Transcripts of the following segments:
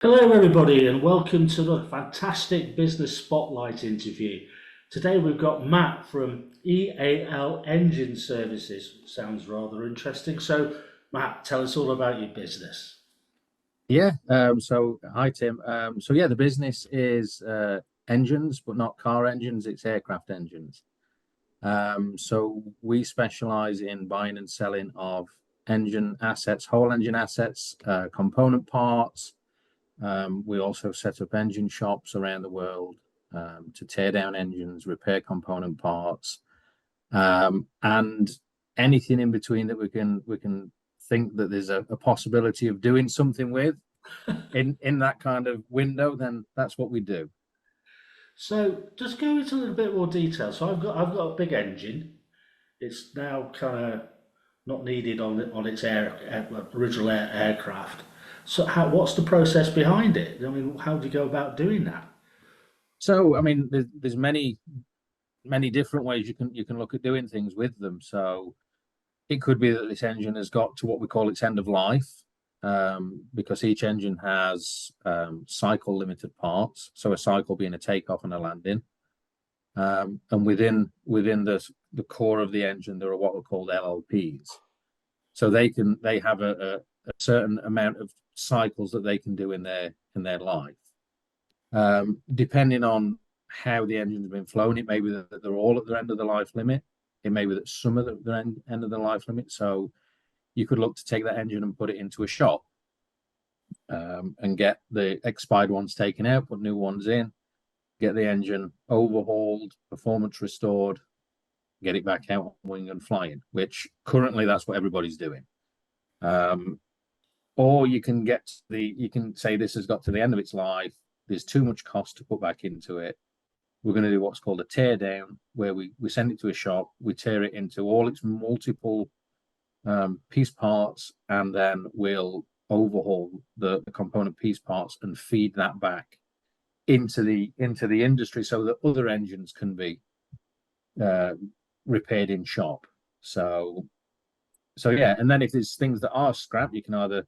Hello, everybody, and welcome to the fantastic Business Spotlight interview. Today we've got Matt from EAL Engine Services. Sounds rather interesting. So, Matt, tell us all about your business. Yeah. So hi Tim. So the business is engines, but not car engines. It's aircraft engines. So we specialize in buying and selling of engine assets, whole engine assets, component parts. We also set up engine shops around the world to tear down engines, repair component parts, and anything in between that we can think that there's a possibility of doing something with in that kind of window, then that's what we do. So, just go into a little bit more detail. So, I've got a big engine. It's now kind of not needed on its original aircraft. So, what's the process behind it? I mean, how do you go about doing that? So, I mean, there's many different ways you can look at doing things with them. So it could be that this engine has got to what we call its end of life, because each engine has cycle limited parts. So a cycle being a takeoff and a landing. And within the core of the engine, there are what are called LLPs. So they have a certain amount of cycles that they can do in their life. Depending on how the engine's been flown, it may be that they're all at the end of the life limit. It may be that some of the end of the life limit. So you could look to take that engine and put it into a shop, and get the expired ones taken out, put new ones in, get the engine overhauled, performance restored, get it back out on wing and flying, which currently that's what everybody's doing. Um, or you can say this has got to the end of its life. There's too much cost to put back into it. We're going to do what's called a tear down, where we send it to a shop, we tear it into all its multiple piece parts, and then we'll overhaul the component piece parts and feed that back into the industry so that other engines can be uh, repaired in shop. So yeah, and then if there's things that are scrap, you can either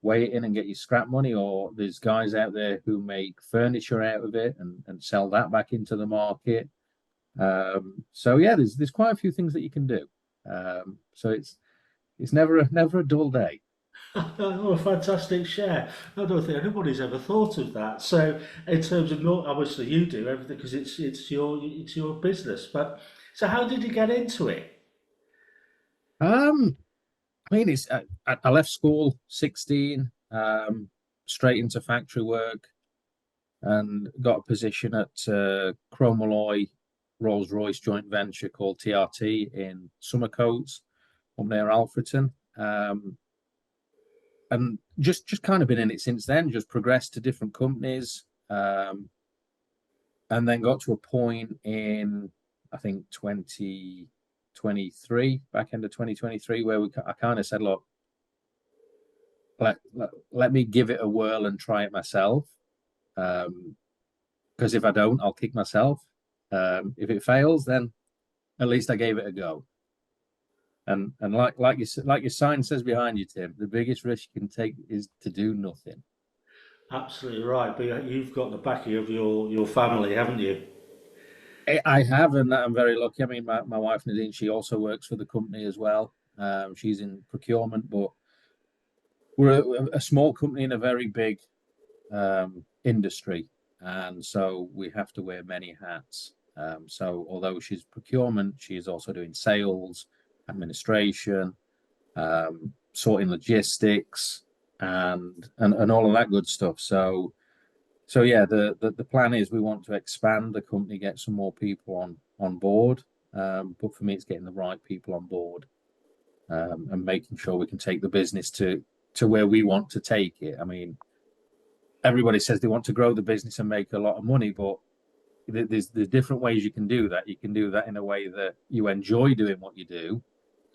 weigh it in and get your scrap money, or there's guys out there who make furniture out of it and sell that back into the market. So yeah, there's quite a few things that you can do. So it's never a dull day. Oh, a fantastic share. I don't think anybody's ever thought of that. So, in terms of your, obviously you do everything because it's your business. But so, how did you get into it? Um, I mean, I left school 16, straight into factory work, and got a position at Chromalloy Rolls-Royce joint venture called TRT in Summercoats up near Alfreton. And just kind of been in it since then, just progressed to different companies. And then got to a point in, I think, 2023, back end of 2023, where I kind of said, look, let me give it a whirl and try it myself. Because if I don't, I'll kick myself. If it fails, then at least I gave it a go. And like your sign says behind you, Tim, the biggest risk you can take is to do nothing. Absolutely right. But you've got the backing of your family, haven't you? I have, and I'm very lucky. I mean, my wife Nadine, she also works for the company as well. She's in procurement, but we're a small company in a very big industry, and so we have to wear many hats. So although she's procurement, she is also doing sales, administration, sorting logistics, and all of that good stuff. So yeah, the plan is we want to expand the company, get some more people on board. But for me, it's getting the right people on board, and making sure we can take the business to where we want to take it. I mean, everybody says they want to grow the business and make a lot of money, but there's different ways you can do that. You can do that in a way that you enjoy doing what you do,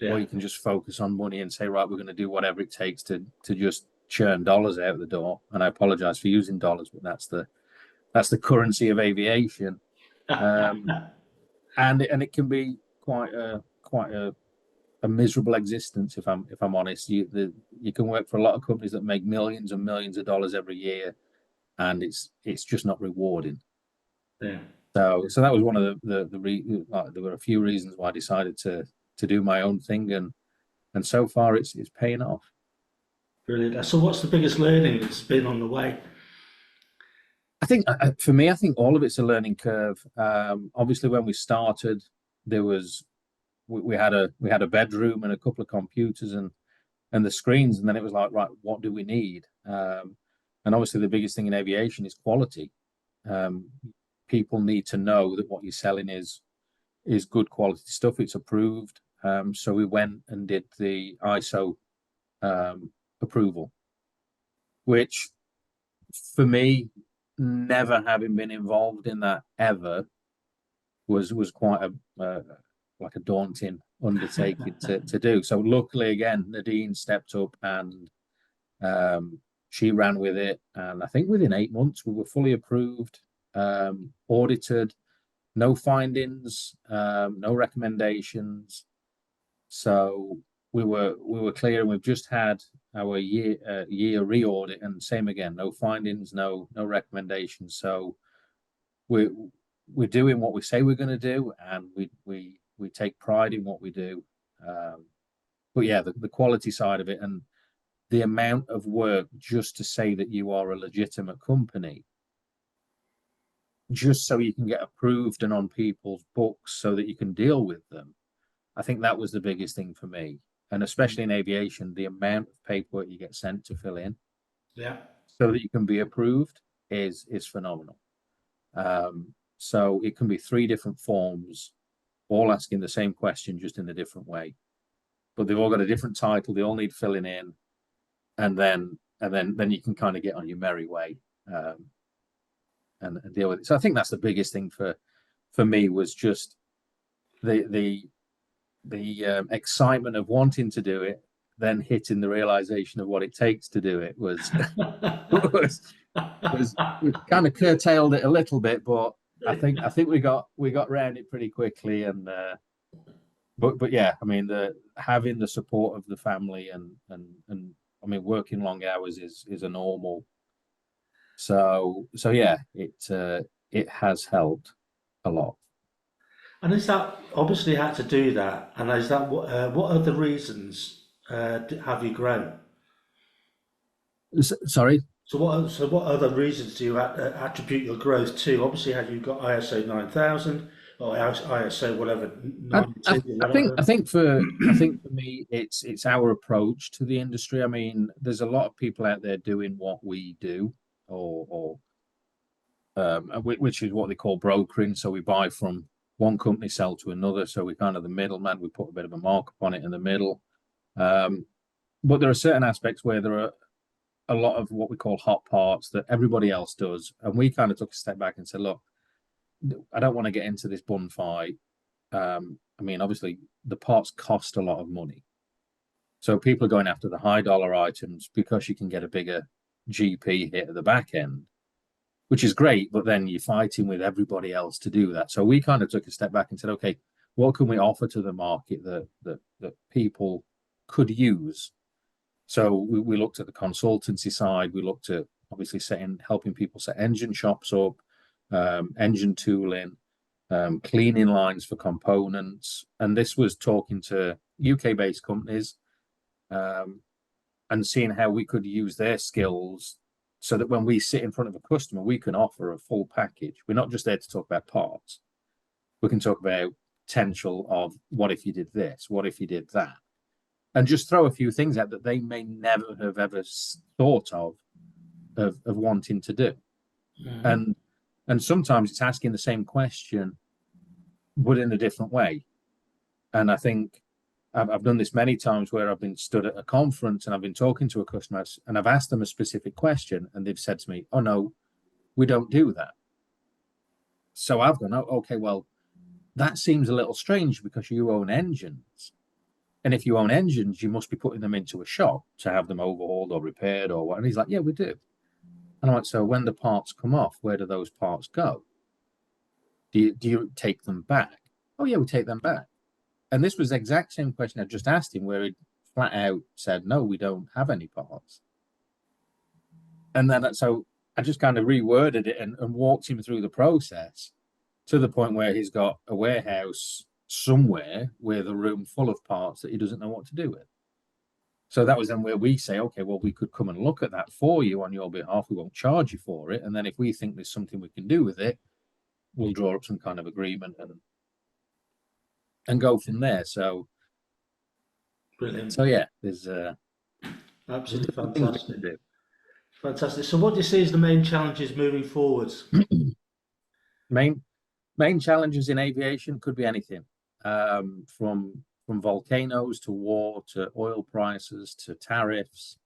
or Yeah. you can just focus on money and say, right, we're going to do whatever it takes to just churn dollars out the door. And I apologize for using dollars, but that's the currency of aviation. Um, and it can be quite a miserable existence if I'm honest. You can work for a lot of companies that make millions and millions of dollars every year, and it's just not rewarding. Yeah. So that was one of there were a few reasons why I decided to do my own thing, and so far it's paying off. Brilliant. So what's the biggest learning that's been on the way? I think for me, I think all of it's a learning curve. Obviously, when we started, there was we had a bedroom and a couple of computers and the screens, and then it was like, right, what do we need? And obviously, the biggest thing in aviation is quality. Um, People need to know that what you're selling is good quality stuff. It's approved. So we went and did the ISO approval, which for me, never having been involved in that ever, was quite a like a daunting undertaking to do. So luckily, again, Nadine stepped up and she ran with it, and I think within 8 months we were fully approved, audited, no findings, no recommendations. So we were clear, and we've just had our year re-audit, and same again, no findings, no recommendations. So we're we're doing what we say we're going to do, and we take pride in what we do. Um, but yeah, the quality side of it and the amount of work just to say that you are a legitimate company, just so you can get approved and on people's books so that you can deal with them. I think that was the biggest thing for me. And especially in aviation, the amount of paperwork you get sent to fill in Yeah. so that you can be approved is phenomenal. So it can be 3 different forms, all asking the same question, just in a different way. But they've all got a different title. They all need filling in, and then you can kind of get on your merry way, and deal with it. So I think that's the biggest thing for me, was just the excitement of wanting to do it, then hitting the realization of what it takes to do it was was was kind of curtailed it a little bit, but I think we got around it pretty quickly, and but yeah, I mean, the having the support of the family, and I mean, working long hours is a normal. So yeah, it has helped a lot. And is that obviously had to do that? And is that what other reasons have you grown? Sorry. So what other reasons do you attribute your growth to? Obviously, have you got ISO 9000 or ISO whatever I, 92 or I think whatever? I think for me, it's our approach to the industry. I mean, there's a lot of people out there doing what we do, or which is what they call brokering. So we buy from one company, sell to another. So we kind of the middleman. We put a bit of a markup on it in the middle. Um, but there are certain aspects where there are a lot of what we call hot parts that everybody else does, and we kind of took a step back and said, look, I don't want to get into this bun fight. I mean, obviously, the parts cost a lot of money. So people are going after the high dollar items because you can get a bigger GP hit at the back end, which is great. But then you're fighting with everybody else to do that. So we kind of took a step back and said, okay, what can we offer to the market that people could use? So we looked at the consultancy side. We looked at obviously helping people set engine shops up, engine tooling, cleaning lines for components. And this was talking to UK-based companies, um, and seeing how we could use their skills so that when we sit in front of a customer, we can offer a full package. We're not just there to talk about parts. We can talk about potential of what if you did this, what if you did that, and just throw a few things out that they may never have ever thought of wanting to do. Mhm. And sometimes it's asking the same question but in a different way. And I think I've done this many times where I've been stood at a conference and I've been talking to a customer and I've asked them a specific question and they've said to me, "Oh no, we don't do that." So I've gone, "Oh, okay, well, that seems a little strange because you own engines. And if you own engines, you must be putting them into a shop to have them overhauled or repaired or what." And he's like, "Yeah, we do." And I'm like, "So when the parts come off, where do those parts go? Do you take them back?" "Oh yeah, we take them back." And this was the exact same question I just asked him, where he flat out said, "No, we don't have any parts." And then so I just kind of reworded it and walked him through the process to the point where he's got a warehouse somewhere with a room full of parts that he doesn't know what to do with. So that was then where we say, okay, well, we could come and look at that for you on your behalf. We won't charge you for it. And then if we think there's something we can do with it, we'll draw up some kind of agreement and go from there. So Brilliant. yeah, there's Absolutely different things we fantastic. can do. Fantastic. So what do you see as the main challenges moving forwards? Main challenges in aviation could be anything, from volcanoes to war to oil prices to tariffs.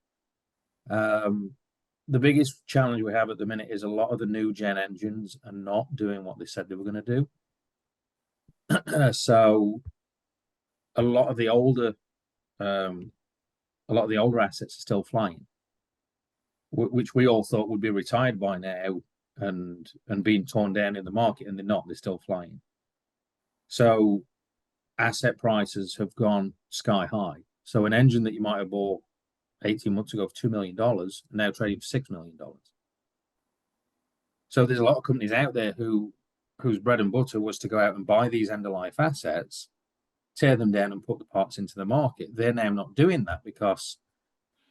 The biggest challenge we have at the minute is a lot of the new gen engines are not doing what they said they were going to do. So a lot of the older assets are still flying, which we all thought would be retired by now and being torn down in the market, and they're not. They're still flying. So asset prices have gone sky high. So an engine that you might have bought 18 months ago for $2 million now trading for $6 million. So there's a lot of companies out there whose bread and butter was to go out and buy these end of life assets, tear them down and put the parts into the market. They're now not doing that because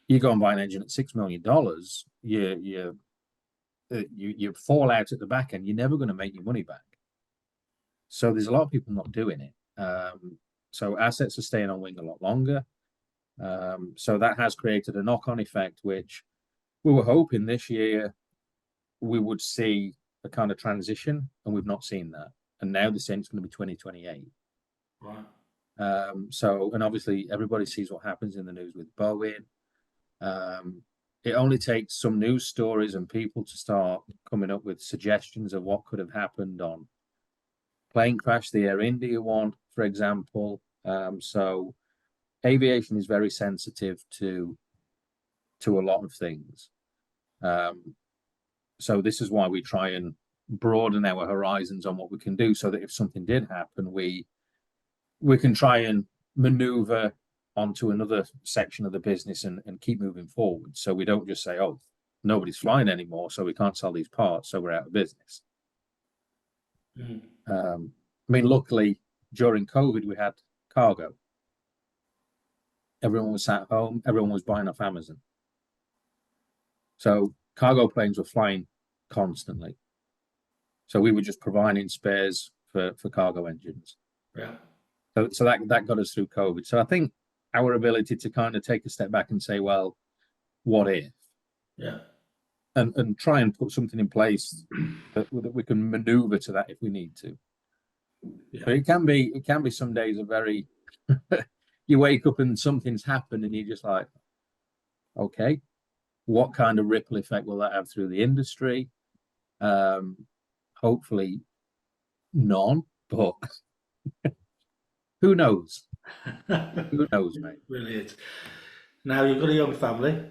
you go and buy an engine at $6 million, you fall out at the back end. You're never going to make your money back. So there's a lot of people not doing it. So assets are staying on wing a lot longer. So that has created a knock-on effect, which we were hoping this year we would see a kind of transition, and we've not seen that. And now they're saying it's going to be 2028. Right. So, and obviously everybody sees what happens in the news with Boeing. It only takes some news stories and people to start coming up with suggestions of what could have happened on plane crash, the Air India one, for example. So aviation is very sensitive to a lot of things. So this is why we try and broaden our horizons on what we can do, so that if something did happen, we can try and maneuver onto another section of the business and keep moving forward. So we don't just say, oh, nobody's flying anymore, so we can't sell these parts, so we're out of business. I mean, luckily, during COVID, we had cargo. Everyone was sat home. Everyone was buying off Amazon. So cargo planes were flying constantly. So we were just providing spares for cargo engines. Yeah. So that got us through COVID. So I think our ability to kind of take a step back and say, well, what if? Yeah. And try and put something in place that we can maneuver to that if we need to. Yeah. But it can be some days a very you wake up and something's happened and you're just like, okay, what kind of ripple effect will that have through the industry? Hopefully none, but who knows? Who knows, mate? Brilliant. Now you've got a young family.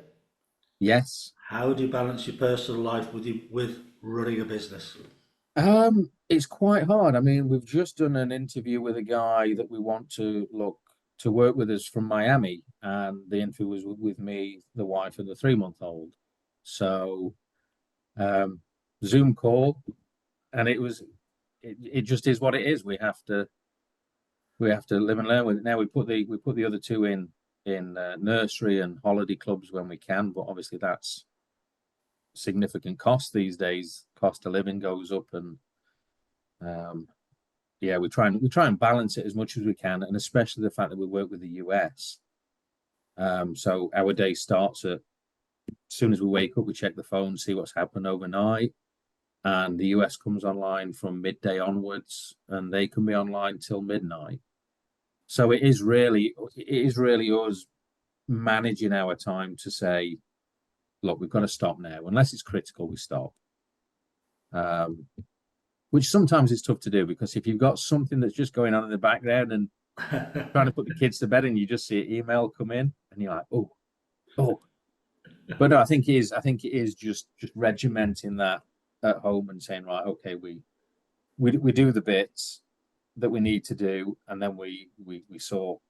Yes. How do you balance your personal life with running a business? It's quite hard. I mean, we've just done an interview with a guy that we want to look to work with us from Miami, and the interview was with me, the wife, and the 3-month-old. So, Zoom call, and it just is what it is. We have to live and learn with it. Now we put the other two in nursery and holiday clubs when we can, but obviously that's significant cost these days. Cost of living goes up, and yeah, we try and balance it as much as we can, and especially the fact that we work with the US. So our day starts as soon as we wake up, we check the phone, see what's happened overnight, and the US comes online from midday onwards, and they can be online till midnight. So it is really us managing our time to say, look, we've got to stop now. Unless it's critical, we stop. Which sometimes is tough to do, because if you've got something that's just going on in the background and trying to put the kids to bed and you just see an email come in and you're like, oh. But no, I think it is just regimenting that at home and saying, right, okay, we do the bits that we need to do, and then we sort